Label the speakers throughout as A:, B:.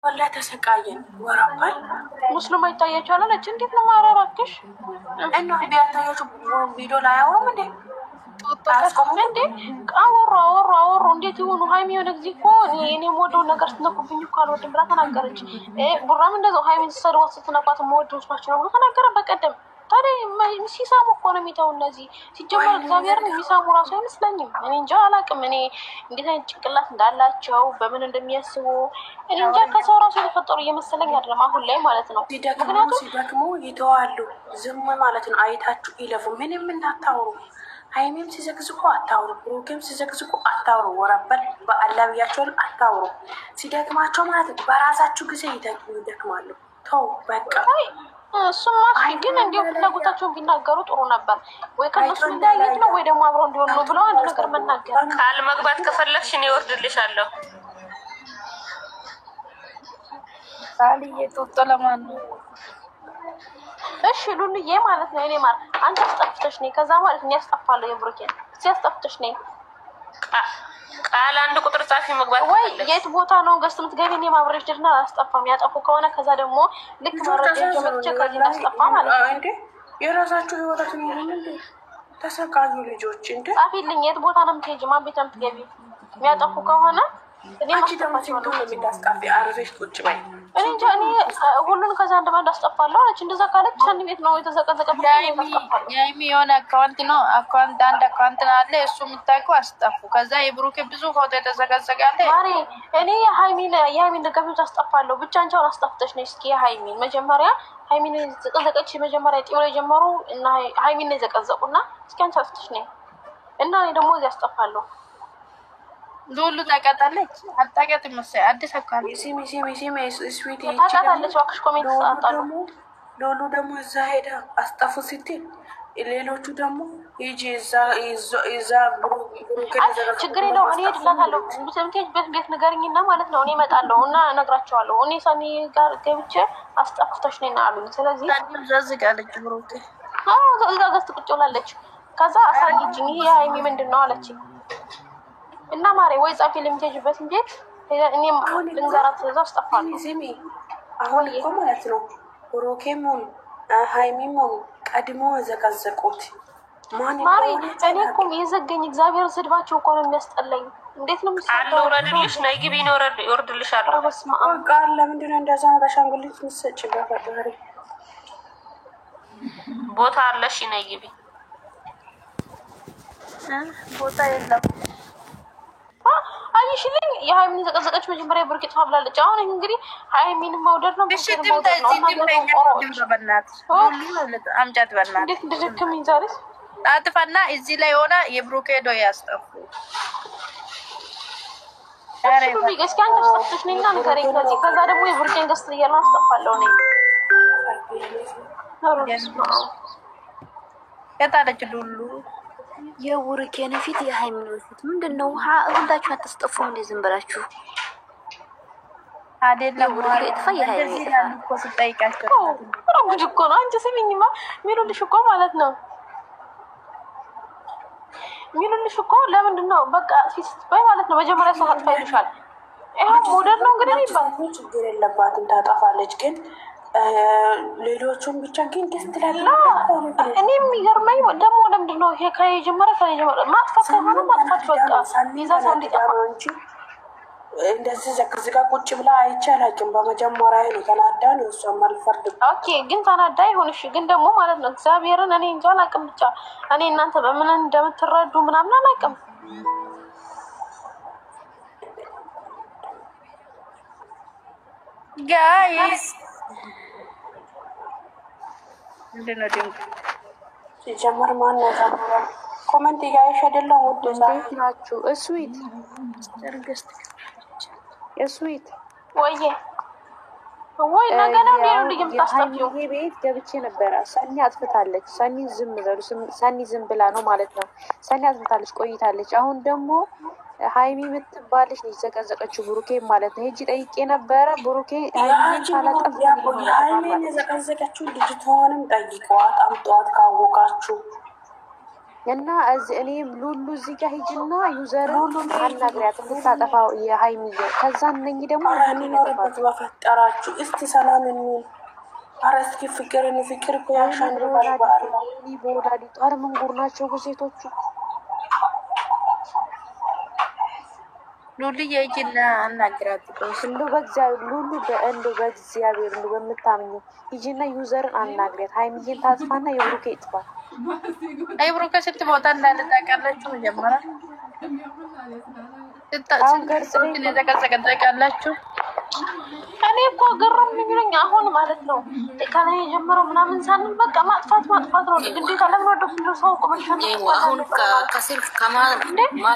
A: ወላሂ ተሰቃየን። ወራባል
B: ሙስሊም አይታያችሁ አላለች። እንዴት ነው ማራራክሽ?
A: እና ቢያታያችሁ ቪዲዮ ላይ አያወሩም እንዴ?
B: እንዴ አወሩ እንዴት ይሆኑ? ሀይሚ የሆነ ጊዜ እኮ እኔ የምወደውን ነገር ስትነኩብኝ እኮ አልወድም ብላ ተናገረች። ቡራም እንደዛው ሀይሚን ስትሰድቧት ስትነኳት የምወደው ናቸው ነው ብሎ ተናገረ በቀደም። ታዲያ ሲሳሙ እኮ ነው የሚተው እነዚህ። ሲጀመር እግዚአብሔርን የሚሳሙ ራሱ አይመስለኝም። እኔ እንጃ አላውቅም። እኔ እንዴት አይነት ጭንቅላት እንዳላቸው በምን እንደሚያስቡ እኔ እንጃ። ከሰው ራሱ የተፈጠሩ እየመሰለኝ አይደለም አሁን ላይ ማለት ነው።
A: ሲደክሙ ይተዋሉ። ዝም ማለት ነው። አይታችሁ ይለፉ። ምንም እንዳታወሩ። ሀይሚም ሲዘግዝቁ አታውሩ፣ ብሩክም ሲዘግዝቁ አታውሩ። ወረበል በአላህ ብያቸውን አታውሩ። ሲደክማቸው ማለት ነው በራሳችሁ ጊዜ ይደክማሉ። ተው በቃ።
B: እሱማ ግን እንዲሁ ፍላጎታቸውን ቢናገሩ ጥሩ ነበር። ወይ ከነሱ እንዳያየት ነው ወይ ደግሞ አብረው እንዲሆን ነው ብለው አንድ ነገር መናገር።
C: ቃል መግባት ከፈለግሽ እኔ እወርድልሻለሁ።
D: ቃል እየጦጦ ለማን ነው?
B: እሺ ሉልዬ ማለት ነው። እኔ ማር አንቺ አስጠፍተሽ ነኝ። ከዛ ማለት ነው ያስጠፋለሁ። የብሩኬን ሲያስጠፍተሽ ነኝ።
C: ቃል አንድ ቁጥር ጻፊ መግባት
B: ወይ የት ቦታ ነው ገስት ምትገቢ? እኔ ማብረሽ ድርና አላስጠፋም። ያጠፉ ከሆነ ከዛ ደግሞ ልክ መረጃ ጀመርቼ ከዚህ አስጠፋ ማለት ነው
A: እንዴ። የራሳችሁ ህይወት ነው እንዴ? ተሰቃዩ ልጆች እንዴ።
B: ጻፊልኝ። የት ቦታ ነው የምትሄጂ? ማን ቤት ነው የምትገቢ? የሚያጠፉ ከሆነ እኔ ማስጠፋት ነው
A: የሚታስቃፊ አርፈሽ ቁጭ በይ።
B: እኔ እንጃ። እኔ ሁሉን ከዛ አንድ ባንድ አስጠፋለሁ አለች። እንደዛ ካለች ሰኒ ቤት ነው የተዘቀዘቀ።
D: የሀይሚ የሆነ አካውንት ነው አካውንት አንድ አካውንት አለ። እሱ የምታውቀው አስጠፉ። ከዛ የብሩክ ብዙ ፎቶ የተዘቀዘቀ አለ።
B: ማሪ እኔ የሀይሚን ደጋፊዎች አስጠፋለሁ። ብቻ አንቺውን አስጠፍተሽ ነሽ። እስኪ የሀይሚን መጀመሪያ ሀይሚን ዘቀዘቀች። መጀመሪያ ጢሮ የጀመሩ እና ሀይሚን የዘቀዘቁና እስኪ አንቺ አስጠፍተሽ ነኝ እና እኔ ደግሞ እዚህ አስጠፋለሁ።
D: ሉሉ ታውቃታለች። አታውቃትም መሰለኝ። አዲስ አካባቢ
A: ሲሚ ስዊት
B: ታውቃታለች። እባክሽ ኮሜንት ሰጣጣሉ።
A: ሉሉ ደግሞ እዛ ሄዳ አስጠፉ ስትል ሌሎቹ ደግሞ ሂጂ እዛ
B: ችግር የለው። እኔ ሄድላታለሁ። ቤት ንገርኝና ማለት ነው እኔ እመጣለሁ እና እነግራቸዋለሁ። እኔ ሰኒ ጋር ገብቼ አስጠፍተሽ ነኝ አሉኝ። ስለዚህ
D: ዘዝጋለች ብሩክ
B: እዛ ገዝት ቁጭ ብላለች። ከዛ አሳይጅኝ ይሄ የሀይሚ ምንድን ነው አለችኝ። እና ማሬ ወይ ጻፊ ለምትሄጂበት እንጂ እኔም ልንገራት እዛ አስጠፋለሁ።
A: ሲሚ አሁን እኮ ማለት ነው ብሩኬሙን ሀይሚሙን ቀድሞ ዘቀዘቁት።
B: ማሬ እኔ እኮ የዘገኝ እግዚአብሔር ስድባቸው እኮ ነው የሚያስጠላኝ። እንዴት ነው
C: አለ ወረድልሽ ነይ ግቢ ነው ይወርድልሻለሁ።
A: ቃል ለምንድን ነው እንደዛ በሻንጉሊት ምትሰጪ? በፈጣሪ
C: ቦታ አለሽ ነይ ግቢ።
D: ቦታ የለም።
B: አይሽልኝ የሀይሚን ዘቀዘቀች። መጀመሪያ ብርቂት ብላለች። አሁን እንግዲህ ሀይሚን መውደድ ነው
D: ብሽት አምጫት በናት።
B: እንዴት እንደደከመኝ ዛሬ
D: አጥፋና እዚህ ላይ ሆና የብሩክ ሄዶ ያስጠፉ።
B: እስኪ አንቺ አስጠፍተሽ ነኝና ንገረኝ። ከዛ ደግሞ የብሩኬን ገስት እያልን አስጠፋለሁ እኔ
D: የታለች ሉሉ
E: የቡሩኬን ፊት የሀይሚን ፊት ምንድነው? ሁላችሁ አታስጠፉም እንዴ? ዝም ብላችሁ
D: አይደለም።
E: ቡሩኬ ጥፋ የሀይሚ
D: እኮ ስጠይቃቸው
B: ጉድ እኮ ነው። አንቺ ስሚኝማ ሚሉልሽ እኮ ማለት ነው ሚሉልሽ እኮ ለምንድን ነው በቃ ፊት ስትባይ ማለት ነው መጀመሪያ ሰው አጥፋ ይልሻል። ይሄው ሞዴል ነው እንግዲህ ይባል
A: ችግር የለባትም ታጠፋለች ግን ሌሎቹም ብቻ ግን ደስ ትላለች።
B: እኔ የሚገርመኝ ደግሞ ለምንድን ነው ይሄ ከጀመረ ማጥፋት ከሆነ ማጥፋት በቃ ይዛ ሰው እንዲጠፋ
A: ነው እንጂ እንደዚህ ዘቅዝቃ ቁጭ ብላ አይቻላችም። በመጀመሪያ ነው ተናዳ ነው እሷም አልፈርድም።
B: ኦኬ ግን ተናዳ ይሁንሽ። ግን ደግሞ ማለት ነው እግዚአብሔርን እኔ እንጃ አላውቅም። ብቻ እኔ እናንተ በምን እንደምትረዱ ምናምን አላውቅም።
D: ጋይስ ምንድነው ድምፅ
A: ሲጀመር ማን ነው ታዲያ? ኮሜንት ያይሽ አይደለም ወደ
E: እንዴት ናችሁ? እስዊት ሰርገስት እስዊት
B: ወይ ነገ ነው እንዴ የምታስጠፊው?
E: ይሄ ቤት ገብቼ ነበረ። ሰኒ አጥፍታለች። ሰኒ ዝም በሉ። ሰኒ ዝም ብላ ነው ማለት ነው። ሰኒ አጥፍታለች ቆይታለች። አሁን ደግሞ ሀይሚ የምትባልሽ ልጅ ዘቀዘቀችው ብሩኬ ማለት ነው። ሄጂ ጠይቄ ነበረ። ብሩኬ ሀይሚን ካላጠፍ
A: ሀይሚን የዘቀዘቀችው ልጅቷንም ጠይቀዋት አምጧት ካወቃችሁ
E: እና እኔም ሉሉ እዚህ ጋር ሂጂና ዩዘርን አናግሪያት እንድታጠፋው የሀይሚዬ። ከዛ እነኚህ ደግሞ
A: ኖርበት በፈጠራችሁ እስቲ ሰላም እንሁን። ኧረ እስኪ ፍቅር እኮ ያሻንባል።
E: በወላዲቱ ኧረ ምን ጉር ናቸው ሴቶቹ።
D: ሉሉ የእጅና አናግራት
E: እንደው በእግዚአብሔር ሉሉ እንደው በእግዚአብሔር እንደው በምታምኙ ሂጂና ዩዘርን አናግሪያት። ሀይሚዬን ታጥፋና የብሩኬ ይጥፋል።
D: አይ ብሩኬ ስንት ቦታ እንዳለ ታውቃላችሁ? መጀመሪያ ታውቃላችሁ?
B: እኔ እኮ ግርም የሚሉኝ አሁን ማለት ነው ከላይ የጀመረው ምናምን ሳንል በቃ ማጥፋት ነው ግዴታ። ለምን ወደ ሁሉ ሰው
F: አሁን ከስልክ ከማ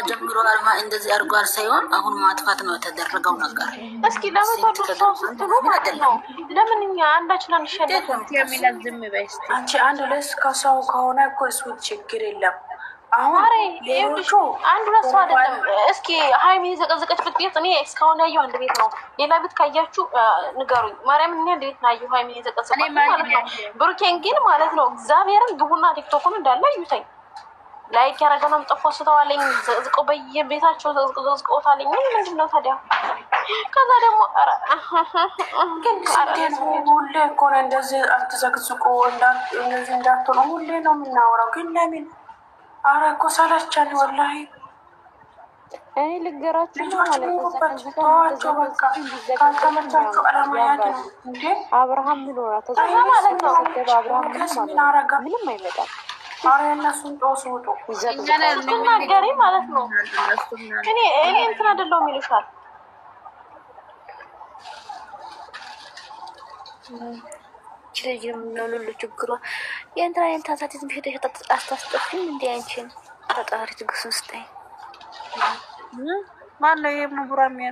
F: ጀምሮ አልማ እንደዚህ አድርጓል ሳይሆን አሁን ማጥፋት ነው የተደረገው ነገር።
B: እስኪ ለምን ወደ ሰው ስትሉ ማለት ነው ለምን እኛ አንዳችን አንሸነፍም?
D: የሚለዝም በስቲ
A: አንቺ አንድ ለስ ከሰው ከሆነ እኮ እሱ ችግር የለም። አሁን
B: አንድ ሁለት ሰው አይደለም። እስኪ ሀይሚ የዘቀዘቀችበት ቤት እኔ እስካሁን ያየው አንድ ቤት ነው። ሌላ ቤት ካያችሁ ንገሩኝ። ማርያም እኔ እንዴት ናየው ሀይሚ የዘቀዘቀችበት ማለት ነው። ብሩኬን ግን ማለት ነው እግዚአብሔርን ግቡና ቲክቶክን እንዳለ እዩተኝ። ላይክ ያረገናም ጠፎስተዋለኝ ዘቅዝቆ በየቤታቸው ዘቅዝቆታለኝ። ምንድን ነው ታዲያ? ከዛ ደግሞ
A: ሁሌ እኮ ነው እንደዚህ አትዘቅዝቁ እንደዚህ እንዳትሆኑ ሁሌ ነው የምናወራው። ግን ለምን አረ እኮ ሰለቸን ወላሂ።
E: እኔ ልንገራችሁ
A: ተዋቸው በቃ ካልተመቻችሁ አለማያት ነው እንዴ።
E: አብርሃም ምን ሆና አብርሃም ምንም አይመጣም።
A: አረ እነሱን ጦስ ውጡ
B: ስትናገሪ ማለት ነው። እኔ እንትን አይደለሁም ይሉሻል።
F: ችግር ነው ሉሉ ችግሯ የእንትና የእንታሳት ዝም ሄደሽ አስታስጠፊም እንዲ አንቺን ተጣሪ ትግስት ስታይ
D: ማነው የምቡራሚያ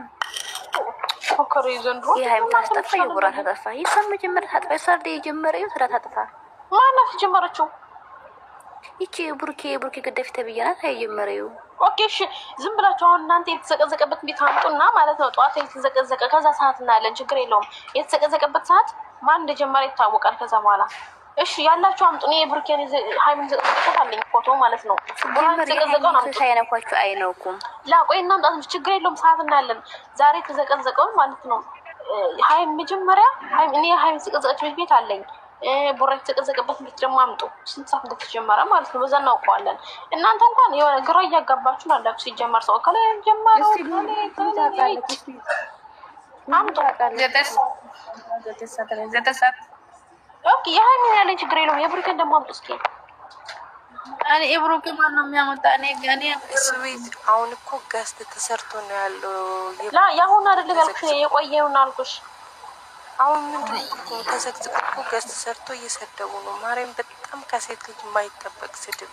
B: ፎከሩ ዘንድሮ
F: የሃይም ታስጠፋ የቡራ ታጠፋ ይሰም ጀመረ ታጥፋ ሰርደ የጀመረው ስራ ታጥፋ
B: ማነው ተጀመረችው?
F: ይቺ ቡርኬ ገደፍ ተብያናት አይጀመረው።
B: ኦኬ እሺ ዝም ብላችሁ አሁን እናንተ የተዘቀዘቀበት ቤት አምጡና ማለት ነው። ጠዋት የተዘቀዘቀ ከዛ ሰዓት እናያለን፣ ችግር የለውም። የተዘቀዘቀበት ሰዓት ማን እንደጀመረ ይታወቃል። ከዛ በኋላ እሺ ያላችሁ አምጡ። እኔ ብሩኬን ሃይሚን ዘቀዘቀት አለኝ ፎቶ ማለት ነው። ዘቀዘቀውን አምጡ።
F: ሳይነኳችሁ አይነውኩም
B: ቆይ እናምጣት፣ ችግር የለውም። ሰዓት እናያለን። ዛሬ የተዘቀዘቀውን ማለት ነው። ሃይም መጀመሪያ እኔ ሃይም ዘቀዘቀችበት ቤት አለኝ። ቡራ የተዘቀዘቀበት ቤት ደግሞ አምጡ። ስንት ሰዓት እንደተጀመረ ማለት ነው። በዛ እናውቀዋለን። እናንተ እንኳን የሆነ ግራ እያጋባችሁ ነው አላችሁ። ሲጀመር ሰው ከላይ ጀመረው አምጡ። ኦኬ የሃይሚን ያለኝ ችግር የለውም። የብሩኬን ደግሞ አምጡ እስኪ።
D: እኔ የብሩኬ ማን ነው የሚያመጣ? እኔ
G: ስዊት አሁን እኮ ገስት ተሰርቶ ነው ያለው።
B: ያሁን አይደለም ያልኩሽ፣ የቆየውን አልኩሽ።
G: አሁን ምንድን ነው ተዘግዝቆ እኮ ገስት ሰርቶ እየሰደቡ ነው። ማርያም በጣም ከሴት ልጅ የማይጠበቅ ስድብ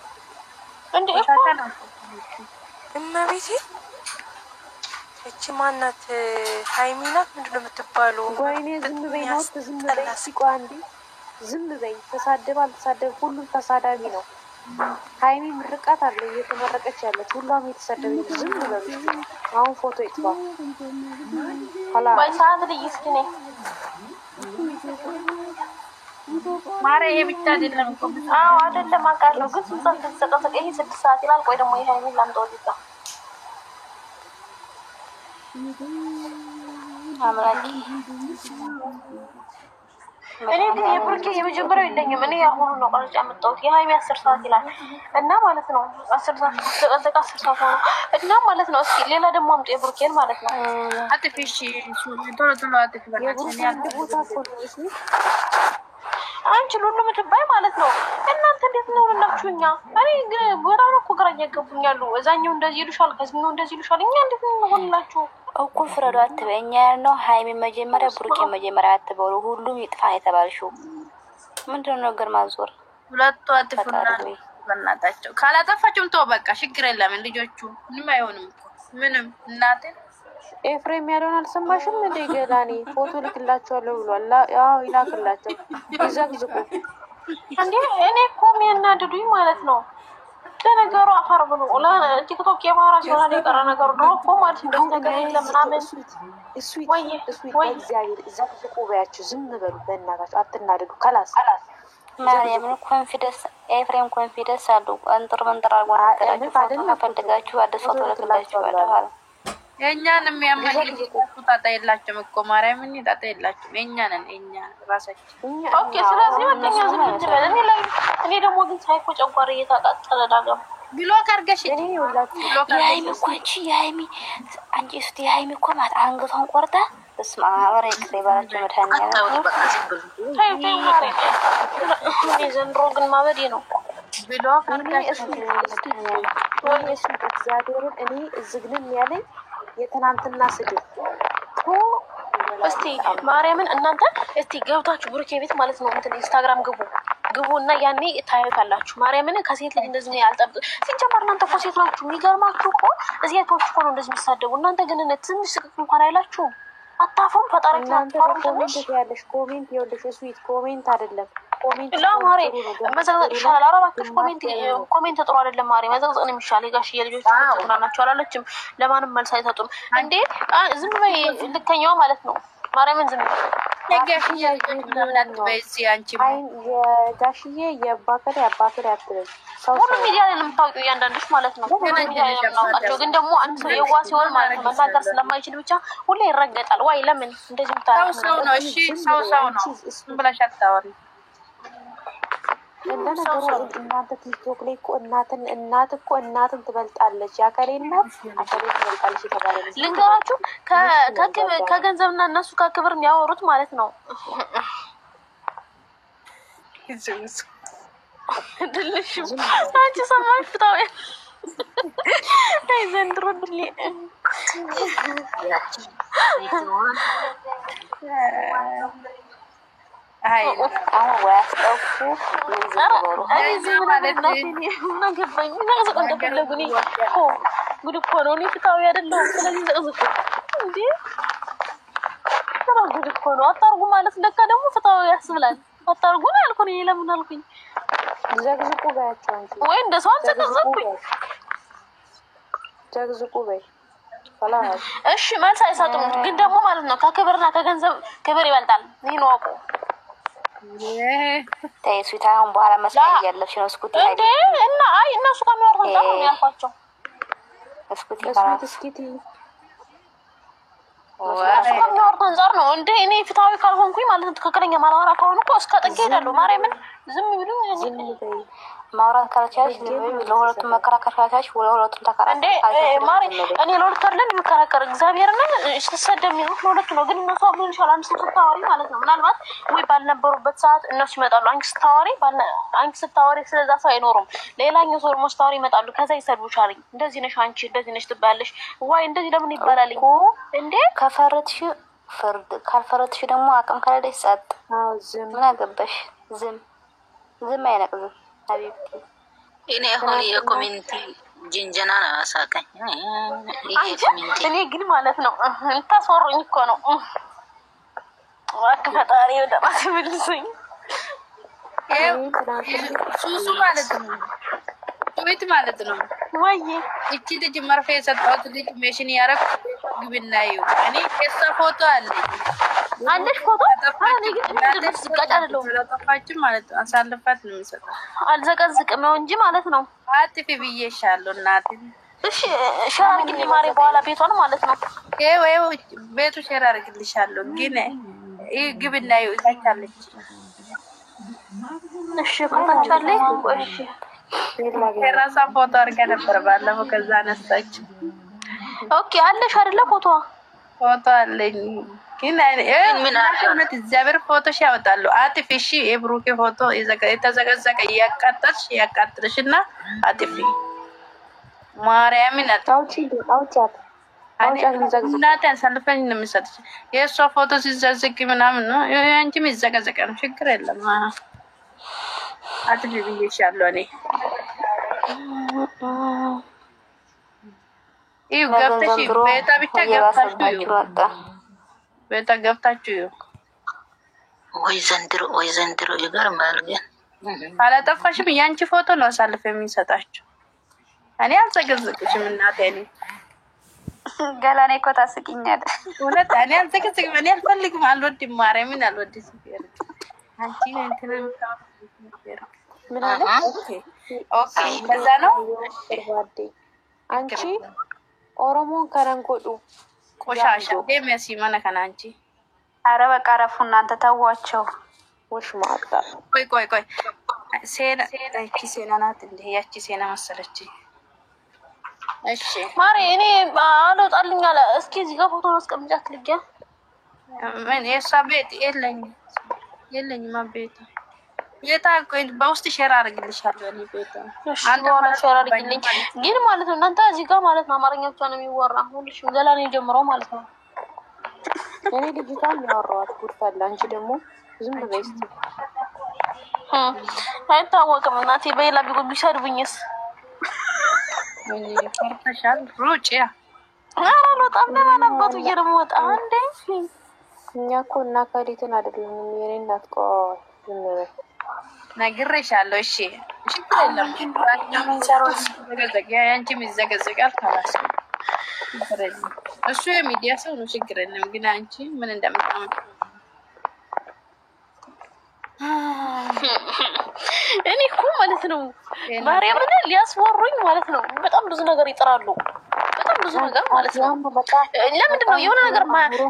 B: እንዴ እኮ
G: እመቤቴ። እቺ ማናት? ሃይሚ ናት ምንድን ነው የምትባለው?
E: ወይኔ ዝም በይ ነው ዝም በይ ሲቋ እንዴ ዝም በይ። ተሳደብ አልተሳደብ ሁሉም ተሳዳቢ ነው። ሃይሚ ምርቃት አለ እየተመረቀች ያለች ሁሉም የተሰደበ ዝም በሉ። አሁን ፎቶ ይጥፋ
B: ወይ ሰዓት ልይስኪ ነኝ
D: ማረ ይሄ ብቻ አይደለም እኮ
B: አዎ አይደለም አውቃለሁ። ግን ስንት ሰዓት ተሰቀሰቀ? ይሄ 6 ሰዓት ይላል። ቆይ ደግሞ ይሄ ሃይሚ ላምጣው እዚህ ጋር
F: አምላኪ።
B: እኔ ግን የብሩኬ የመጀመሪያው የለኝም። እኔ አሁኑ ነው ቀርጬ ያመጣሁት። የሃይሚ 10 ሰዓት ይላል እና ማለት ነው 10 ሰዓት ተቀዘቀ 10 ሰዓት ነው እና ማለት ነው። እስኪ ሌላ ደግሞ አምጡ የብሩኬን ማለት ነው።
D: አጥፊሽ ቶሎ አጥፊ በቃ
B: አንቺ ሉሉ ምትባይ ማለት ነው። እናንተ እንዴት ነው ልላችሁኛ? እኔ ግን በጣም እኮ ግራ እያገቡኛሉ። እዛኛው እንደዚህ ይሉሻል፣ ከዚህኛው እንደዚህ ይሉሻል። እኛ እንዴት ነው ሆንላችሁ?
F: እኮ ፍረዱ አትበይ። እኛ ያልነው ሃይሚ መጀመሪያ ብሩኬ መጀመሪያ አትበሉ። ሁሉም ይጥፋ የተባልሽው ምንድነው ነገር ማዞር?
D: ሁለቱ አጥፉና በእናታቸው ካላጠፋችሁም ተው በቃ ችግር የለም። ልጆቹ ምንም አይሆንም እኮ ምንም እናቴ
E: ኤፍሬም ያለውን አልሰማሽም እንዴ? ገላኔ ፎቶ ልክላቸዋለሁ ብሏል። አዎ ይላክላቸው ይዘግዝቁ
B: እንዴ። እኔ እኮ የሚያናድዱኝ ማለት ነው ለነገሩ አፈር ብሎ ቲክቶክ የማራ ሲሆን የቀረ ነገሩ ድሮ እኮ ማለት እንደዚህ ነገር የለም ምናምን።
E: እግዚአብሔር ዘግዝቁ በያቸው። ዝም በሉ በእናታቸው አትናደዱ። ከላስ
F: ማርያምን ኮንፊደንስ ኤፍሬም ኮንፊደንስ አሉ አንጥር መንጥር አጓናገራችሁ ፎቶ ፈልጋችሁ አዲስ ፎቶ ልክላችኋለሁ አለ።
D: የእኛን የሚያመኝ ጣጣ የላቸውም እኮ ማርያምን ጣጣ የላቸውም። የእኛንን የእኛ ራሳችን
B: ኦኬ። ስለዚህ ወደኛ ዝም ብለን እኔ ደግሞ ግን ሳይኮ ጨጓራ እየታቃጠለ ዳገም
D: ብሎክ አድርገሽ
F: የሀይሚ እኮ የሀይሚ አንቺ እስቲ የሀይሚ እኮ ማለት አንገቷን ቆርጣ እስማ አበረ ይቅር ይባላችሁ መድኃኒዓለም
B: ዘንድሮ ግን ማበዴ ነው።
D: ብሎክ አድርገሽ
E: እግዚአብሔርን እኔ እዝግንም ያለኝ የትናንትና ስድብ
B: እስቲ ማርያምን እናንተ እስቲ ገብታችሁ ብሩኬ ቤት ማለት ነው እንትን ኢንስታግራም ግቡ እና ያኔ ታዩታላችሁ። ማርያምን ከሴት ልጅ እንደዚህ ነው ያልጠብቅ ሲጀመር እናንተ እኮ ሴት ናችሁ። የሚገርማችሁ እኮ እዚህ አይቶች እኮ ነው እንደዚህ የሚሳደቡ። እናንተ ግን ትንሽ ስቅቅ እንኳን አይላችሁም። አታፉም ፈጣሪና
E: ኮሜንት ያለሽ ኮሜንት ይወልሽ ስዊት ኮሜንት አይደለም ኮሜንት
B: ማሪ መዘግዘቅ ይሻላል። አረባክሽ ኮሜንት ጥሩ አይደለም ማሪ መዘግዘቅ ነው የሚሻል። የጋሽዬ ልጆች ናቸው አላለችም። ለማንም መልስ አይሰጡም እንዴ። ዝም በይ ልከኛዋ ማለት ነው። ማርያምን ዝም በይ
D: የጋሽዬ ልጅ በዚህ አንቺ
E: የጋሽዬ የአባከሬ አትበይ።
B: ሁሉም ሚዲያ ላይ ነው የምታውቂው እያንዳንድሽ ማለት ነው። ግን ደግሞ አንድ ሰው የዋ ሲሆን ማለት ነው መናገር ስለማይችል ብቻ ሁሌ ይረገጣል። ዋይ ለምን እንደዚህ
D: ሰው ነው? እሺ ሰው ነው ብለሽ አታወሪ።
E: እናንተ ቲክቶክ ላይ እኮ እናትን ትበልጣለች። ያከሬ እናት አከሬ ትበልጣለች የተባለ
B: ልንገራችሁ። ከገንዘብና እነሱ ከክብር የሚያወሩት ማለት ነው። ድልሽ አንቺ ሰማሽ ፍታው አይ ዘንድሮ ድል
F: አይ ወያስጠፉ
B: ጉድ እኮ ነው። እኔ ፍታዊ አይደለሁም። ስለዚህ ዘቅዝቁ እንዴ ጉድ እኮ ነው። አታርጉ ማለት ለካ ደግሞ ፍታዊ ያስብላል። አታርጉ ነው ያልኩኝ። ለምን አልኩኝ?
E: ዘቅዝቁ ባያቸው አንቺ
B: ወይ እንደ ሰው ዘቅዝቁኝ።
E: ዘቅዝቁ በይ
B: እሺ። መልስ አይሰጡም ግን ደግሞ ማለት ነው ከክብርና ከገንዘብ ክብር ይበልጣል። ይሄን ወቁ።
F: ተይሱታ አሁን በኋላ መስማት ያለሽ ነው። እስኩቲ
B: እንዴ እና አይ እነሱ ከሚያወሩት ነው ያልኳቸው።
F: እስኩቲ
B: ከሚያወሩት አንፃር ነው እንዴ። እኔ ፍትሃዊ ካልሆንኩኝ ማለት ነው ትክክለኛ ማላወራ ከሆነ እኮ እስከ ጥግ ሄዳለሁ። ማርያምን ዝም ቢሉ
F: ማውራት ካልቻለሽ ለሁለቱም መከራከር ካልቻለሽ ለሁለቱም ተከራከር
B: እንዴ ማሪ እኔ ለሁለቱ አይደለም የምከራከር እግዚአብሔርና ተሰደም ነው ለሁለቱ ነው። ግን እነሱ ምን ይሻላል አንቺ ስታወሪ ማለት ነው ምናልባት ወይ ባልነበሩበት ሰዓት እነሱ ይመጣሉ። አንቺ ስታወሪ ስለዛ ሰው አይኖርም። ሌላኛው ሰው ደግሞ ስታወሪ ይመጣሉ። ከዛ ይሰድቡሻል። እንደዚህ ነሽ አንቺ እንደዚህ ነሽ ትባያለሽ። ወይ እንደዚህ ለምን ይባላል እንዴ?
F: ከፈረትሽ ፍርድ ካልፈረትሽ ደግሞ አቅም ካለሽ ጸጥ። ዝም ምን አገባሽ? ዝም አይነቅዝም ሀቢብቲ።
H: እኔ አሁን የኮሚኒቲ ጅንጀና ነው ያሳቀኝ።
B: እኔ ግን ማለት ነው ታስወሩኝ እኮ ነው። እባክህ ፈጣሪ ወደ ራሴ መልሰኝ።
D: ሱሱ ማለት ነው ወይት ማለት ነው
B: ወይ
D: እቺ ልጅ መርፌ የሰጠሁት ልጅ ሜሽን ያረክ ግብናዩ እኔ ከሳ ፎቶ
B: አለሽ ፎቶ አኔ ግን እንደዚህ ዝቃጫለሁ
D: ለጠፋችን ማለት ነው። አሳልፋት ነው የሚሰጠው።
B: አልዘቀዝቅም ነው እንጂ ማለት ነው።
D: አጥፊ ብዬሻለሁ እናቴ።
B: እሺ ሼር አድርግልኝ ማሪ በኋላ ቤቷን ማለት ነው።
D: ወይ ቤቱ ሼር አድርግልሻለሁ። ግን ይሄ ግብናዩ ታቻለች።
B: እሺ ታቻለች። እሺ
D: የራሳ ፎቶ አድርጋ ነበር ባለፈው ከዛ አነሳች።
B: ኦኬ አለሽ አይደለ ፎቶ
D: አለኝ። ግን ምን አለበት እግዚአብሔር ፎቶሽ ያወጣሉ። አጥፊ እሺ የብሩኬ ፎቶ የተዘቀዘቀ ያቃጥልሽና አጥፊ ማርያምን
E: አውጫት
D: እናቴን ሰልፈኝ ነው የሚሰጥሽ። የእሷ ፎቶ ሲዘዝቅ ምናምን ነው አንቺም ይዘቀዘቀ ነው። ችግር የለም አጥፊ ብዬሻለሁ እኔ። ይሄ ገብተሽ ቤታ ብቻ ገብታችሁ
H: ወይ ዘንድሮ ይገርማል። ግን
D: አላጠፋሽም። ያንቺ ፎቶ ነው አሳልፈ የሚሰጣችሁ። እኔ አልዘገዝቅሽም እናቴ። እኔ
F: ገላኔ እኮ ታስቂኛለሽ።
D: እውነት እኔ አልዘገዝቅም። እኔ አልፈልግም፣ አልወድም። ማርያምን አልወድም። አንቺ እንትን
E: ምን አለ?
D: ኦኬ እንደዛ ነው።
E: አንቺ ኦሮሞን ከረንጎዱ
D: ቆሻሻ ደምያሲ ማነ ከናንቺ
F: አረ በቃ ረፉ እናንተ ተዋቸው።
E: ወሽ ማቅጣ
D: ቆይ ሴና እቺ ሴና ናት እንዴ? ያቺ ሴና መሰለች። እሺ
B: ማሪ እኔ አልወጣልኝ አለ። እስኪ እዚህ ጋር ፎቶ አስቀምጫት ልጅ
D: ምን የሷ ቤት የለኝም ቤት የታ ቆይ በውስጥ ሼር አድርግልሻለሁ። እኔ ቤት
B: አንተ ማለት ሼር አድርግልኝ ግን ማለት ነው እናንተ እዚህ ጋር ማለት ነው አማርኛ ብቻ ነው የሚወራ ሁሉሽም ገላኔ ጀምሮ ማለት ነው።
E: እኔ ልጅቷን ያወራዋት ጉርታላ አንቺ ደግሞ ዝም ብለሽ
B: አይታወቅም እናቴ በሌላ ቢጎ ቢሰድቡኝስ
D: ወይ ፈርተሻል ሩጭያ
B: አራሎ ታምናናባቱ ይርሞት አንዴ
E: እኛ እኮ እና ካዲትን አይደለም የኔ እናት ቆይ
D: ነግሬሻለሁ። እሺ አይደለም ያንቺ ምዘገዘጋል ካላስ እሱ የሚዲያ ሰው ነው ችግር የለም። ግን አንቺ ምን እንደምታመጣ
B: እኔ እኮ ማለት ነው ማርያምን ሊያስወሩኝ ማለት ነው በጣም ብዙ ነገር ይጥራሉ። በጣም ብዙ ነገር ማለት ነው። ለምንድን ነው የሆነ ነገር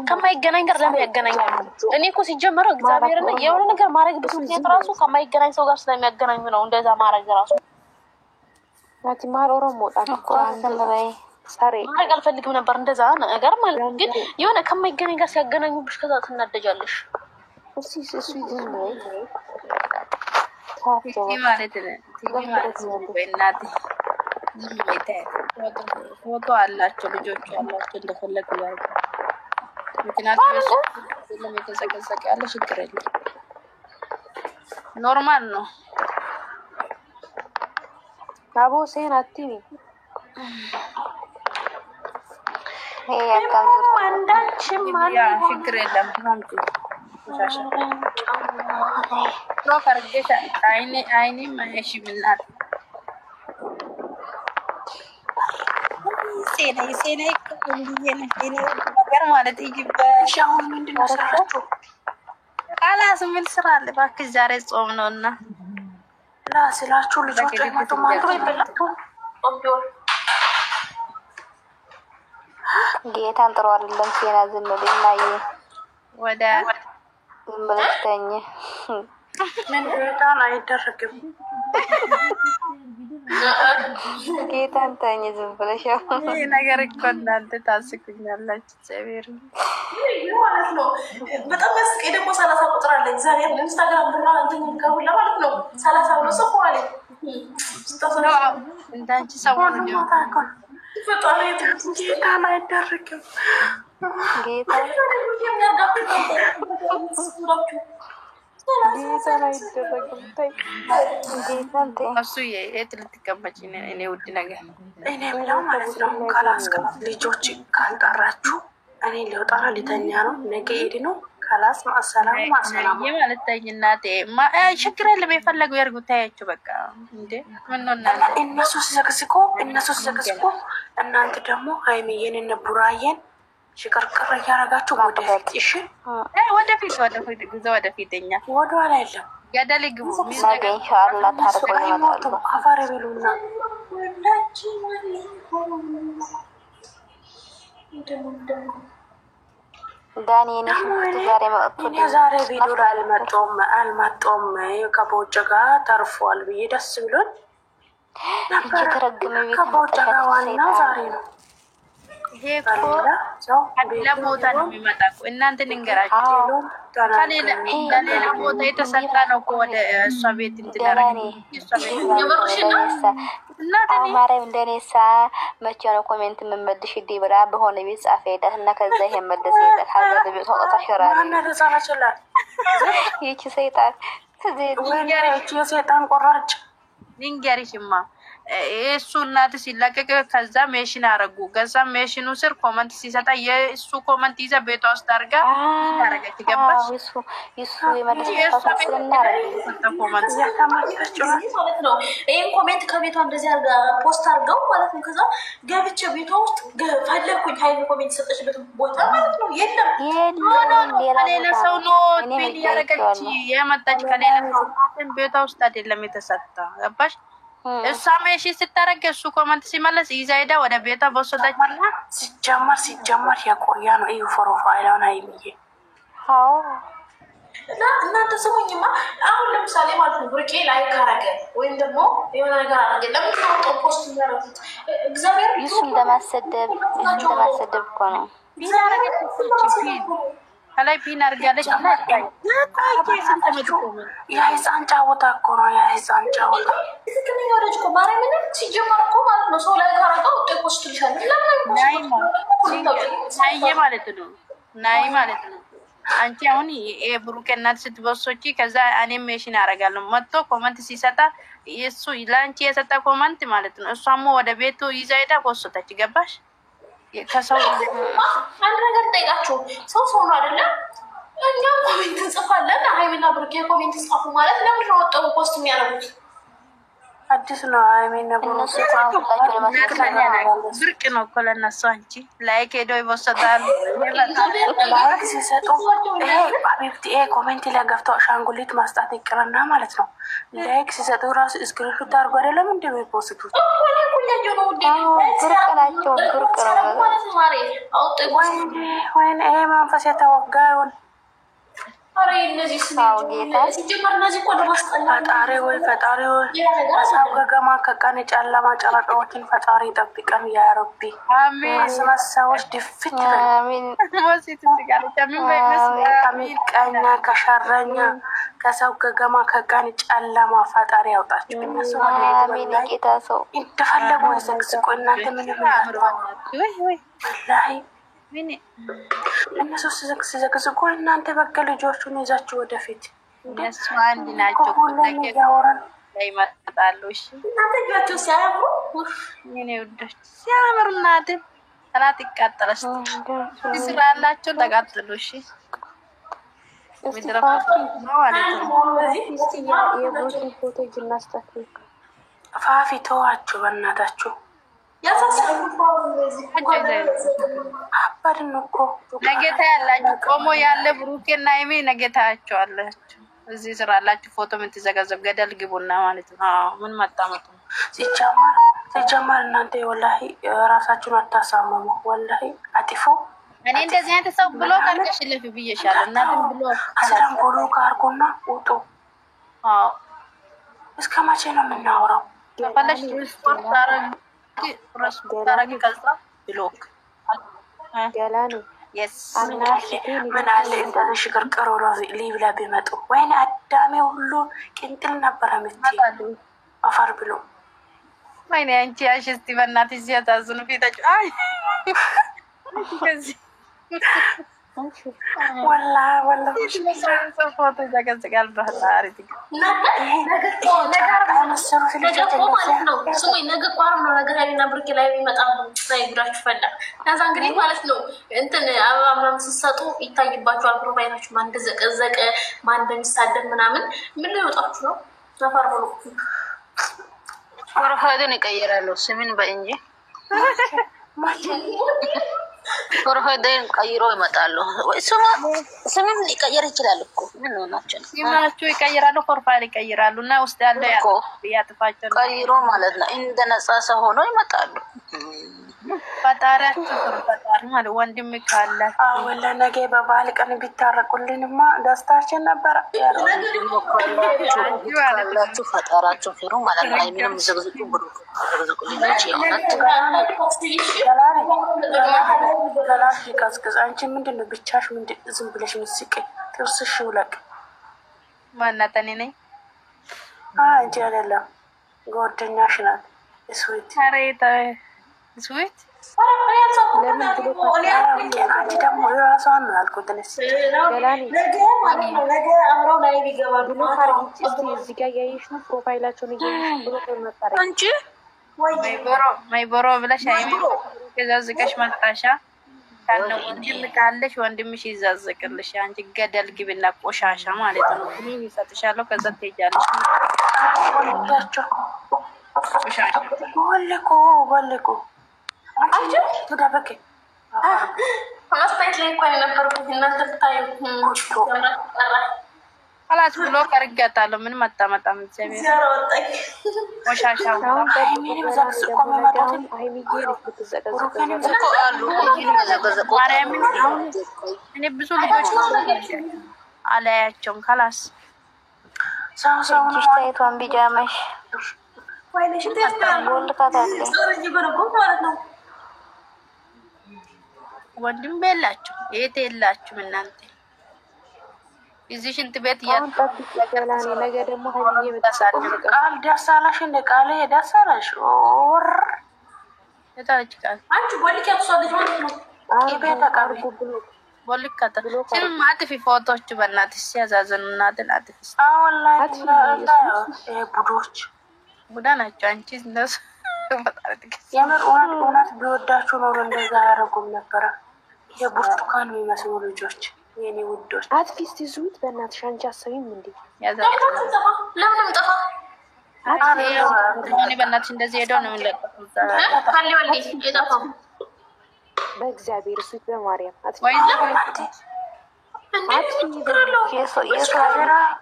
B: ከማይገናኝ ጋር ለምን ያገናኛሉ? እኔ እኮ ሲጀመረው እግዚአብሔርን የሆነ ነገር ማድረግ በስሜት ራሱ ከማይገናኝ ሰው ጋር ስለሚያገናኙ ነው እንደዛ ማድረግ ራሱ
E: ናቲማር ኦሮሞ ጣቆ አንደላይ ሳሬ
B: ማድረግ አልፈልግም ነበር እንደዛ ነገር ማለት ነው። ግን የሆነ ከማይገናኝ ጋር ሲያገናኙብሽ ከዛ ትናደጃለሽ።
E: እሺ ዝም ነው
D: ማለት ነው በእናት ፎቶ አላቸው ልጆች አላቸው እንደፈለጉ ያርጉ። ምክንያቱም ለምን የተዘቀዘቀ ያለ ችግር የለም ኖርማል ነው።
E: አቦ ሴን አትኒ
B: አንዳችም
D: ያ ችግር የለም ማለት ሻሻ ሮከርገሽ አይኔ ማይሽ ብናት ሴና ነገር ማለት ይጅበሽ አሁን ምንድነው ስራችሁ? አላስ ምን ስራ አለ እባክሽ ዛሬ ጾም ነውና
A: ስላችሁ ልጆች አይመጡ ማለት ይበላቱ
F: ጌታን ጥሩ አይደለም። ሴና ዝም ብለናይ
D: ወደ
F: ዝም ብለሽ ተኝ።
A: ምን ጌታን አይደረግም።
F: ጌታን ተኝ ዝም ብለሽ
D: ይሄ ነገር እኮ እናንተ ታስቁኛላችሁ። እግዚአብሔር
A: ማለት ነው በጣም ያስቀኝ። ደግሞ 30 ቁጥር አለ እግዚአብሔር ኢንስታግራም ብላ እንትን ከሁላ ማለት ነው 30 ብሎ ሰው ማለት
D: እንዳንቺ ሰው ነው
A: ፈጣሪ ጌታን አይደረግም።
F: ጌታ
D: እሱ የት ልትቀመጪ ነው? እኔ ውድ ነገር
A: እኔ ብለው ማለት ነው ካላስቀም ልጆች ካልጠራችሁ እኔ ሊወጣራ ሊተኛ ነው። ነገ ኤድ ነው ካላስ ማሰላሙ ማሰላሙ
D: ማለት እናቴ ችግር የለም የፈለጉ ያርጉ። ታያችሁ በቃ እንዴ ምን ነው እናንተ
A: እነሱ ሲዘግዝቁ እናንተ ደግሞ ሃይሚዬን እና ቡራዬን ሽቅርቅር እያረጋችሁ ወደፊት እሺ
D: ወደፊት ጉዞ ወደፊትኛ
A: ወደ ኋላ የለም።
D: ገደል ግቡ
F: ነገ ኢንሻአላህ ታርቆ ይመጣሉ።
A: አፋር ብሉና
F: ዳኒ
A: ዛሬ ቪዲዮ ላይ አልመጣሁም ከቦጭ ጋር ተርፏል ብዬ ደስ ብሎን ከቦጭ ጋር ዋና ዛሬ ነው።
D: ይሄ እኮ ከሌላ ቦታ ነው የሚመጣ እኮ እናንተ ንገራችሁ። ከሌላ ቦታ የተሰጣ ነው እኮ ወደ እሷ ቤት እንትደረግ
F: ማርያም እንደኔሳ መቼ ነው ኮሜንት የምመልሽ ዲ ብላ በሆነ ቤት ጻፈ ሄዳት እና ከዛ ይሄ መለስ ሄዳት ሀገር ቤት ወጣ ሽራሪ ይቺ ሰይጣን
A: የሰይጣን ቆራጭ
D: ንገሪሽማ እሱ እናት ሲለቀቅ ከዛ ሜሽን አረጉ። ከዛ ሜሽኑ ስር ኮመንት ሲሰጣ የእሱ ኮመንት ይዛ ቤቷ ውስጥ አድርጋ ታረገች። ገባሽ?
I: ይህን ኮሜንት ከቤቷ እንደዚህ ፖስት አድርገው ማለት ነው። ከዛ ገብቼ ቤቷ ውስጥ ፈለግኩኝ ሀይሚ ኮሜንት ሰጠችበት ቦታ ማለት ነው።
D: ከሌላ ሰው ነው ፒን ያረገች የመጣች ከሌላ ሰው ቤቷ ውስጥ አይደለም የተሰጣ። ገባሽ? እሷ ሜሽ ስታረግ እሱ ኮመንት ሲመለስ ይዛ ሄዳ ወደ ቤቷ በወሰደች።
A: ሲጀመር የቆያ ነው እዩ ፕሮፋይሏን አይብዬ
I: እና እናንተ ስሙኝማ። አሁን ለምሳሌ ማለት ነው ብርቄ ላይ ካረገ ወይም ደግሞ የሆነ ነገር አረገ ለምን ነው ፖስት የሚያደርጉት? እግዚአብሔር
F: እሱን ለማሰደብ እኮ ነው።
D: ከላይ ፒን አድርጋለች።
A: የህፃን ጫወታ እኮ ነው። የህፃን ጫወታ
I: ትክክለኛ ወደጅ እኮ ማርያምን ሲጀመር እኮ ማለት ነው። ሰው ላይ ካረገው ፖስት ልሻል
D: ናዬ ማለት ነው። ናይ ማለት ነው። አንቺ አሁን የብሩክ እናት ስትበሶች ከዛ እኔም ሜሽን አደርጋለሁ መጥቶ ኮመንት ሲሰጣ እሱ ለአንቺ የሰጠ ኮመንት ማለት ነው። እሷም ወደ ቤቱ ይዛ ሄዳ ወሰደች። ገባሽ? ከሰው
I: አንድ ነገር ጠይቃችሁ ሰው ነው አይደለ? እኛ ኮሜንት እንጽፋለን። ሃይሚና ብሩክ ኮሜንት ጻፉ ማለት ለምን ነው ወጣው ፖስት የሚያደርጉት?
A: አዲስ ነው። ሃይሚና ብሩክ
D: ብርቅ ነው እኮ ለእነሱ። አንቺ ላይክ ሄዶ ይወሰዳሉ።
A: ላይክ ሲሰጡ ኮሜንት ላይ ገብተው አሻንጉሊት ማስጣት ይቅርና ማለት ነው። ላይክ ሲሰጡ ራሱ ስክሪንሾት አድርጎ አይደለም እንደሚፖስቱት ወይኔ ይሄ መንፈስ የተወጋውን ፈጣሪ ወይ ሰው ገገማ ከቀን ጨለማ ጨረቃዎችን ፈጣሪ ጠብቀን ያረቢ። አስመሳዮች ድፍት ከሚቀኛ ከሸረኛ ከሰው ገገማ ከቀን ጨለማ ፈጣሪ ያውጣችሁ። እነሱ እንደፈለጉ ዘግዝቆ እናንተ ምንም ላይ እነሱ ሲዘግዝቁ እናንተ በቃ ልጆቹን ይዛችሁ ወደፊት
D: እነሱ አንድ ናቸው። ላይ ይመጣሉ። እሺ
I: እናንተ ልጆቹ ሲያምሩ
D: የኔ ውዶች ሲያምሩ እናት ተናት ይቃጠላል። ይስራላችሁ ተቃጥሉ። እሺ ምድረፋቱ ነው ማለት ነው።
E: የብሩክ ፎቶ ጅናስታክ
A: ፋፊ ተዋችሁ በእናታችሁ አባድን እኮ
D: ነገታ ያላችሁ ቆሞ ያለ ብሩኬና ሃይሚ ነገታቸው አላችሁ። እዚህ ስራ አላችሁ ፎቶ የምትዘጋዘብ ገደል ግቡና ማለት ነው። ምን መጣመጡ ሲጀመር እናንተ ወላሂ ራሳችሁን አታሳመሙ። ወላሂ አጥፎ እኔ እንደዚህ አይነት ሰው ብሎ ካልከሽልፍ ብዬሻለሁ። እናንተም ብሎ
A: አሰላም ብሎ ካርጎና ውጡ። እስከ መቼ ነው የምናወራው?
D: ፈለሽ ስፖርት ታረጊ ከዛ ብሎክ ገላኔ
A: ምን አለ እንደዚህ ሽቅርቅር ሊብላ ቢመጡ ወይኔ አዳሜ ሁሉ ቅንጥል ነበረ ምትይ አፈር ብሎ
D: ወይኔ አንቺ ያሽ እስቲ በእናትሽ ሲያሳዝኑ ፊታችሁ አይ ከዚህ
A: ወላ
D: ፎቶ ዘገዝጋል ባህታሪ
I: ነገር ሀይሚና ብሩክ ላይ የሚመጣሉ ጉዳችሁ ፈላ። ከዛ እንግዲህ ማለት ነው እንትን አበባ ምናምን ስትሰጡ ይታይባችኋል። ፕሮፋይላችሁ ማን እንደዘቀዘቀ ማን እንደሚሳደብ ምናምን ምን ላይ ወጣችሁ ነው? ነፈር ሙሉ
H: ፕሮፋይልን ይቀይራሉ። ስምን በእንጂ ፕሮፋይልን ቀይሮ ይመጣሉ። ስምን ሊቀየር ይችላል እኮ ምን ሆናችሁ?
D: ስማችሁ ይቀይራሉ፣ ፕሮፋይል ይቀይራሉ እና ውስጥ ያለ ያጥፋቸው
H: ቀይሮ ማለት ነው። እንደ ነፃ ሰው ሆኖ ይመጣሉ።
D: ፈጣሪያችሁ ፈጣሪ ማለት ወንድም ካለ
A: ወላ ነገ በባህል ቀን ቢታረቁልንማ ደስታችን ነበር።
H: ያላችሁ ፈጣራችሁ ፍሩ ማለት ነው። አይምንም ዘግዝቁ ብሩ ዘግዝቁልኝ
A: ገላሽ ይቀዝቅዝ። አንቺ ምንድነው ብቻሽ? ምንድን ዝም ብለሽ ምስቀኝ ጥርስሽ ውለቅ።
D: ማናት? እኔ ነኝ
A: አንቺ አይደለም ጓደኛሽ ናት። ስዊት
D: አሬታ ስዊት
A: ለምን ብሎ አንቺ ደግሞ ራሷን ነው ያልኩት።
I: ነገ አብረው ላይ ቢገባሉ
E: እዚህ ጋር ያየሽ ነው ፕሮፋይላቸውን እያየሽ ብሎ ከመጣረ
H: አንቺ
D: ማይቦሮ ብለሽ ሃይሚ ከዛዝቀሽ መጣሻ ካለ ወንድም ካለሽ ወንድምሽ ይዛዝቅልሽ። አንቺ ገደል ግቢና ቆሻሻ ማለት ነው። እኔ ይሰጥሻለሁ ከዛ ትሄጃለሽ። ቆሻሻ
A: ወልቆ አንቺ ተደበቀ
I: አስተያየት ላይ እንኳን የነበርኩት እናንተ ብታዩ
D: አላት ብሎ ቀርጋታለሁ። ምን መጣመጣም እግዚአብሔር ቆሻሻው እኔ ብዙ ልጆች አላያቸውም። ካላስ
F: ሽታይቷን ቢጃመሽ
D: ወንድም የላችሁ የት የላችሁም እናንተ እዚህ ሽንት ቤት
E: ያጠብቀላኔ ነገ ደግሞ ሀይሚዬ በተሳደቀ
A: ቃል ደስ አለሽ እንደ ቃል ደስ አለሽ ኦር
D: የታችቃል
I: አንቺ ቦልክ ያብሷልሽ ማለት ነው።
A: ተቀርቡ
D: ቦልካታ ስም አጥፊ ፎቶዎች በእናትሽ ሲያዛዝኑ እናትን አጥፊ
A: አወላሂ ቡዶች
D: ቡዳ ናቸው። አንቺ እንደሱ
A: የምር እውነት ቢወዳችሁ ኖሮ እንደዛ አያደርጉም ነበረ። የብርቱካን የሚመስሉ ልጆች የኔ ውዶች
E: አትፊስት ይዙት በእናትሽ አንቺ አሰቢም እንዴ
I: ለምንም ጠፋ
D: እኔ በእናትሽ እንደዚህ ሄደው ነው የሚለቀቁት።
I: ካሊ ወልዲ የጠፋው
E: በእግዚአብሔር እሱት በማርያም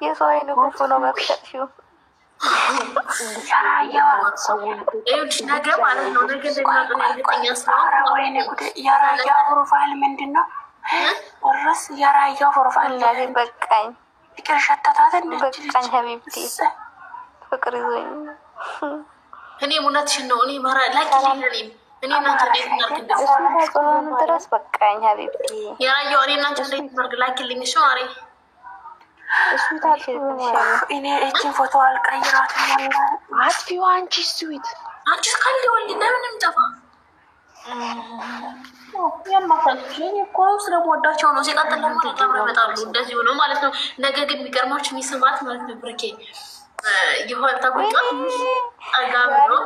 F: የሰው አይኑ ክፉ ነው መክሸጥሽው
I: ነገ ማለት ነው። ነገ እንደሚመጡን ያርገጠኛ
A: የራያ ፕሮፋይል ምንድን ነው? ርስ የራያው ፕሮፋይል
F: በቃኝ
A: ፍቅር ሸተታት
F: በቃኝ ሀቢብቲ ፍቅር ይዞኝ
I: እኔ እውነትሽን ነው። እኔ መራ ላኪ እኔ እናንተ እንዴት እናርግ
F: ድረስ በቃኝ ሀቢብቲ
I: የራያው እኔ እናንተ እንዴት እናርግ ላኪልኝ። እሺ ማሬ
E: እሱ
A: እኔ እችን ፎቶ አልቀይራትም።
E: አጥፊው አንቺ ስዊት
I: አንቺ ካሊ ወልዲ ለምንም ጠፋ ያማታችሁ እኮ ስለምወዳቸው ነው። ሲቀጥል ደግሞ ተጣብረው ይመጣሉ። እንደዚህ ሆኖ ማለት ነው። ነገ ግን የሚገርማችሁ የሚስማት ማለት ነው ብርኬ ይሆን ተቆጣ አጋም ነው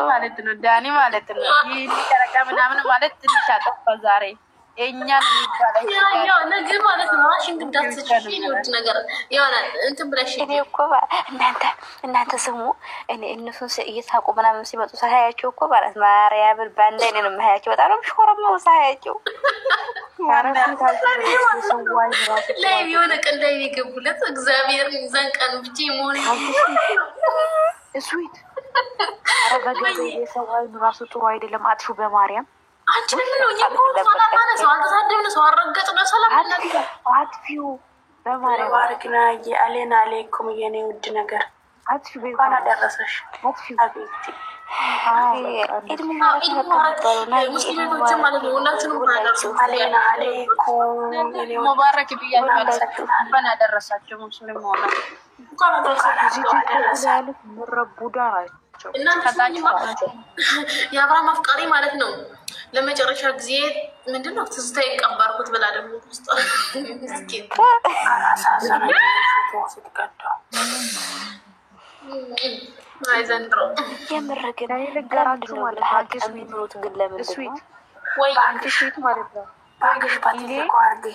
D: ማለት ነው ዳኒ ማለት ነው። ይሄ ተረጋ ምናምን ማለት ትንሽ አጠፋ ዛሬ እኛን የሚባለው
I: ያው ነገ ማለት ነው። ዋሽንግተን ዳትስሽ ይወድ ነገር ይሆናል እንትን ብለሽ
F: እኔ እኮ እናንተ ስሙ እኔ እነሱን እየሳቁ ምናምን ሲመጡ ሳያቸው እኮ ማለት ማርያምን ባንዴ እኔን የማያቸው በጣም ነው ሾረመው ሳያቸው
I: ላይ የሆነ ቀን ላይ የገቡለት እግዚአብሔር ይዘን ቀን ብቻ የመሆን
E: ስዊት አረጋገጠ የሰው አይኑ ራሱ ጥሩ አይደለም። አጥፉ በማርያም
I: አንቺ ምን ነው እኮ ሰላም ሰው አልተሳደብን ሰው አረጋግጥ ነው ሰላም
E: አጥፊው በማርያም
A: ባርክና የአሌና አለይኩም የኔ ውድ ነገር
E: አጥፊው
A: እንኳን አደረሰሽ አቤት
I: ሙስሊሞች ማለት ነው። ሁላችንም
A: አሌና አለይኩም
D: ሙባረክ ብያለሁ። እንኳን አደረሳችሁ ሙስሊም ሆነ
I: እንኳን አደረሳችሁ
E: ያሉት ምረቡዳ ናቸው።
I: የአብርሃም አፍቃሪ ማለት ነው። ለመጨረሻ ጊዜ ምንድን ነው ትዝታዬን ቀባርኩት ብላ ደግሞ ውስጥ አይ ዘንድሮ
F: የምረግና ነገራችሁ ማለት ሀቂስ ሚኑት ግን ለምን
E: ስዊት
I: ወይ
E: አንቺ ስዊት ማለት ነው።
A: ባግሽ ባትልቆ አርጌ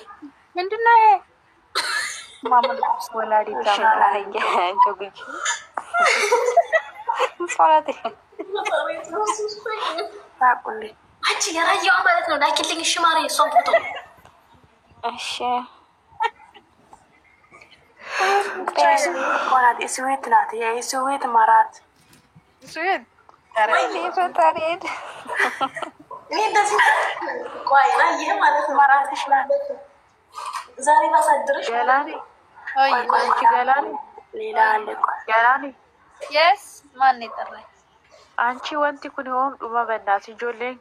D: ምንድነው ይሄ ማሙል ወላዲ
F: ታማራኛ ጆግጂ ሶላቴ
A: ታቁልኝ
I: አንቺ የራያዋ ማለት ነው። ላኪልኝ እሺ ማሬ እሷን ፎቶ
F: እሺ
A: ኮናት ስዊት ናት። የስዊት ማራት
D: ስዊት
F: ፈጣሪድ
I: እኔ እንደዚህ ቆይ ይሄ ማለት ነው።
A: ማራትሽ ናት።
I: ዛሬ ባሳድርሽ
D: ገላኔ አይ አንቺ ገላኔ
A: ሌላ አለ
D: ገላኔ የስ ማን ይጠራል?
E: አንቺ ወንቲ ኩን ሆን ዱማ በእናትሽ ጆሌን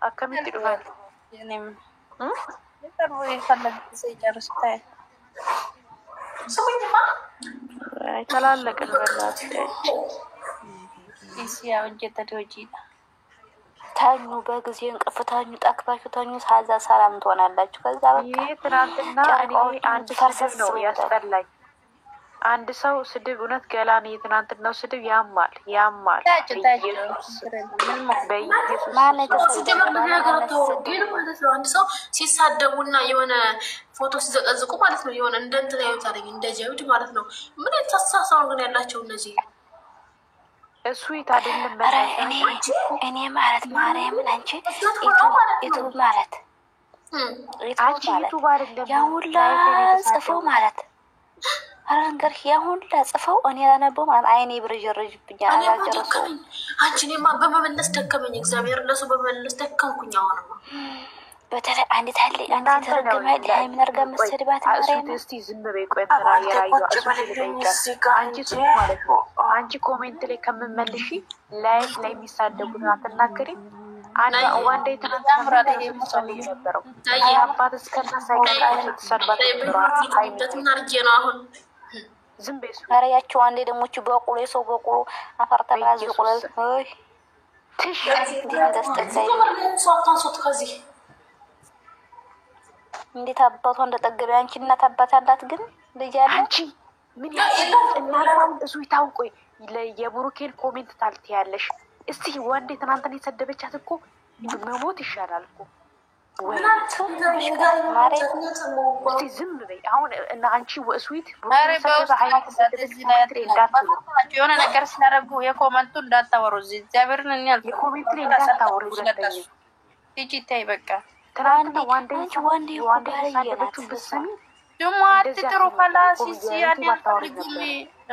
E: አከሚት ይዱፋል
D: እኔም ይጠሩ ይፈልግ ሲጨርስታይ
I: ስሙኝማ
E: አይተላለቅን በእናትሽ
D: ኢሲያ ወጀተዶጂ
F: ታኙ በጊዜ እንቅልፍ ታኙ ጠክባችሁ ታኙ። ሳዛ ሰላም ትሆናላችሁ። ከዛ በቃ
E: ይሄ ትናንትና እኔ አንድ ስድብ ነው ያስጠላኝ። አንድ ሰው ስድብ እውነት ገላን የትናንትናው ስድብ ያማል።
I: አንድ ሰው ሲሳደቡና የሆነ ፎቶ ሲዘቀዝቁ ማለት ነው የሆነ እንደ እንትን ያዩታል እንደ ጀብድ ማለት ነው። ምን ተሳሳው ግን ያላቸው እነዚህ
E: እሱ አይደለም
F: እኔ ማለት ማርያምን አንቺ ዩቱብ ማለት
E: አንቺ ዩቱብ አይደለም
F: ያሁላ ጽፈው ማለት አረንገር ያሁላ ጽፈው እኔ ያነበው ማለት አይኔ ብርጅርጅብኛል አላጨረሰው
I: አንቺ እኔማ በመመለስ ደከመኝ እግዚአብሔር ለሱ በመመለስ ደከምኩኝ አሁን
F: በተለይ አንዲት አለ አንዲት ተረገማል ምን አርጋ መስደባት ማርያም
E: እስቲ ዝም በይ ቆይ ተራ የራዩ አንቺ ማለት ነው አንቺ ኮሜንት ላይ ከመመልሺ ላይፍ ላይ የሚሳደቡት አትናገሪ አንተ ወንዴ ተናምራ ላይ የሚሰልይነበረው አባት እስከና ሳይቀር ተሰርባት
I: አይበት ምን አርጌ ነው አሁን
E: ዝም በይ
F: አረያቸው አንዴ ደሞቹ በቁሎ የሰው በቁሎ አፈር ተባዝ ቁሎ ሆይ ትሽ እንደስተታይ
I: ሶታን ከዚህ
F: እንዴት አባቷ እንደጠገበ አንቺ እናት አባት አላት ግን ልጅ አለ
E: አንቺ ምን እናታው እሱ ይታውቆይ የብሩኬን ኮሜንት ታልቲያለሽ እስቲ ወንዴ ትናንትና የሰደበቻት እኮ መሞት ይሻላል እኮ ወይ እስቲ ዝም በይ አሁን እና አንቺ ወስዊት
D: የሆነ ነገር ሲያደርጉ የኮመንቱ እንዳታወሩ እዚህ እግዚአብሔርን እኛ
E: የኮሜንት ላይ እንዳታወሩ
D: ቲጂ ታይ በቃ
E: ትናንትና ወንዴ ሰደበችው ብትሰሚ
D: ደግሞ አትጥሩ ከላሲስ ያን ያልፈልጉም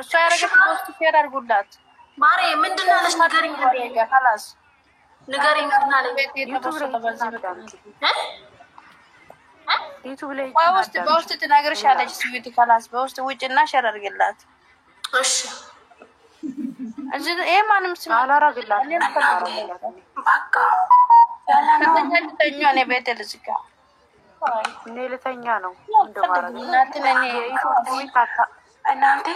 D: እሷ ያረገች ፖስት ሼር አድርጉላት
I: ማሬ ምንድን አለሽ ንገሪኝ
D: ከላስ
I: ንገሪኝ ምንድን አለሽ
E: ዩቲዩብ ላይ
D: በውስጥ ትነግርሻለች ስዊት ከላስ በውስጥ ውጭና ሼር አድርግላት
I: እሺ
D: እዚህ ይሄ ማንም ስም
E: አላረግላት
I: በቃ
D: ከተኛ ነው ቤት ልዝጋ
E: እኔ ልተኛ ነው እንደማረግ እናንተ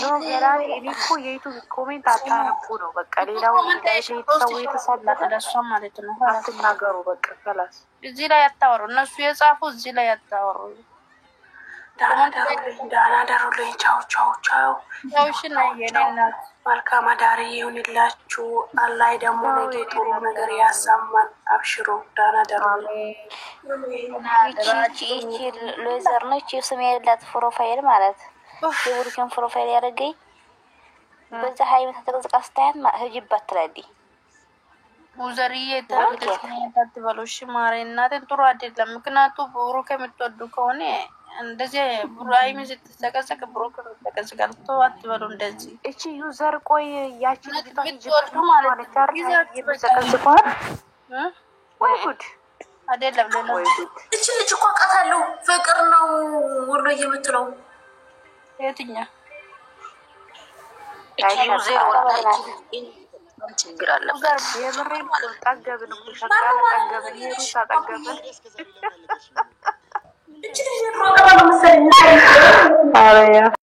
E: ነው ገራሪ እኮ የዩቲዩብ ኮሜንት አታነቡ ነው በቃ ሌላው ሰው የተሰለፈ
D: ለሷ ማለት ነው
E: አትናገሩ በቃ ከላስ
D: እዚህ ላይ ያታወሩ እነሱ የጻፉ እዚህ ላይ ያታወሩ
A: ዳና ደሩልኝ ቻው ቻው ቻው
D: ቻውሽና የኔናት
A: መልካም አዳሪ ይሁንላችሁ አላህ ደግሞ ነገ ጥሩ ነገር ያሰማን አብሽሩ ዳና ደሩልኝ
F: ይቺ ሎዘር ነች የስም ያላት ፕሮፋይል ማለት የቡሩኬን ፕሮፋይል ያደረገኝ በዛ ሀይል ተጠቅዝቃ ስታያት ህጅባት ትላለች
D: ሙዘርዬ ታትበሎሽ ማሬ እናቴን ጥሩ አይደለም ምክንያቱም ቡሩኬ የምትወዱ ከሆነ እንደዚህ ቡራይም ስትዘቀዘቅ ብሩክ ተዘቀዘቃል ተዋት በሉ እንደዚህ
E: እቺ ዩዘር ቆይ ያቺ
D: ልጅቷ ማለት
E: ይዘቀዝቃል ወይ ጉድ
D: አይደለም ለምን
I: እቺ ልጅ እኮ አውቃታለሁ ፍቅር ነው ወሎ የምትለው
D: የትኛ
H: ዩዘር ወላሂ ችግር አለበት
E: የምሬን ጠገብን እኮ ሸቃላ ጠገብን የሩሳ ጠገብን
I: እቺ ልጅ ነው